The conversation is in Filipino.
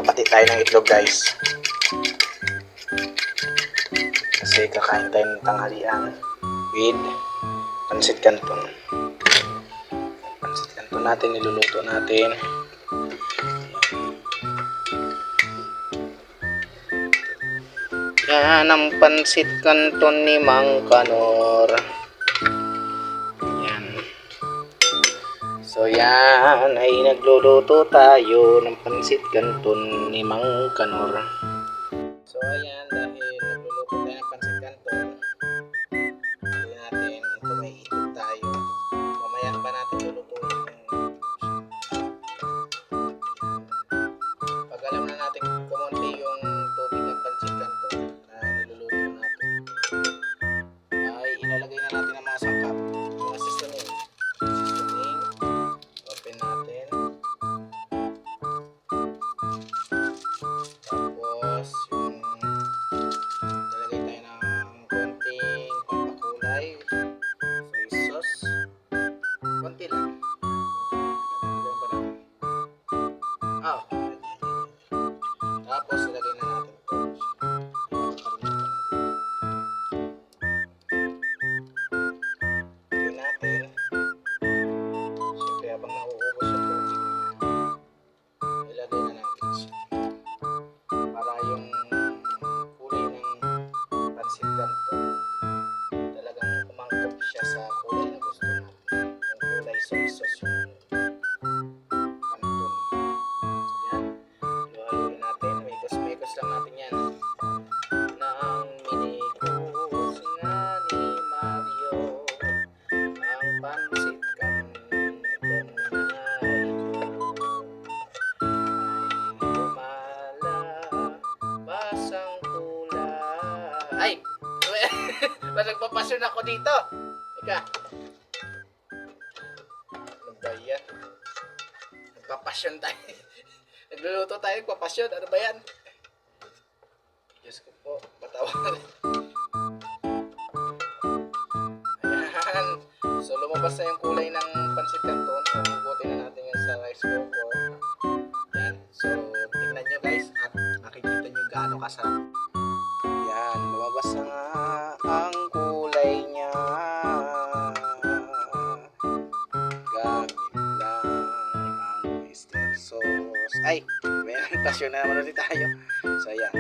Magpapati tayo ng itlog guys. Kasi kakain tayo ng tanghalian with pansit canton. Pansit canton natin, niluluto natin. Yan ang pansit canton ni Mang Kanor. Yan. So yan ay nagluluto tayo ng pansit canton ni Mang Kanor. So ayan, dahil nagluluto tayo ng pansit canton, hindi natin ito, may itlog tayo. Mamaya pa natin lulutuin. Pag alam na natin kumunti yung tubig ng pansit canton na niluluto natin, ay ilalagay na natin ang mga sangkap, mga seasoning. Open natin. Tapos yung lalagay tayo ng konting pampakulay, soy sauce, konti lang. Tapos ilagay na natin ito. Ilagay natin. Siyempre habang nauubos yung tubig, ilagay na natin siya. Para yung kulay ng pansit canton talagang umangkop siya sa kulay na gusto natin. Yung kulay soy sauce yung canton. So yan. Haluin natin. Mekos lang natin yan. Nang minikos nga ni Mario ang pansit canton na ito ay basang kulay. Ay! Nagpapasyon ako dito. Ika. Ano ba yan? Nagpapasyon tayo. Nagluluto tayo, nagpapasyon. Ano ba yan? Diyos ko po, patawarin. Ayan. So, lumabas na yung kulay ng pansit canton. So, bubutin na natin yan sa rice cooker. Ayan. So, tingnan nyo guys at makikita nyo gaano kasarap. Yan, lumabas na nga ang kulay niya. Gamit lang ang oyster sauce. Ay, may pasyon na naman ulit tayo. So, yan.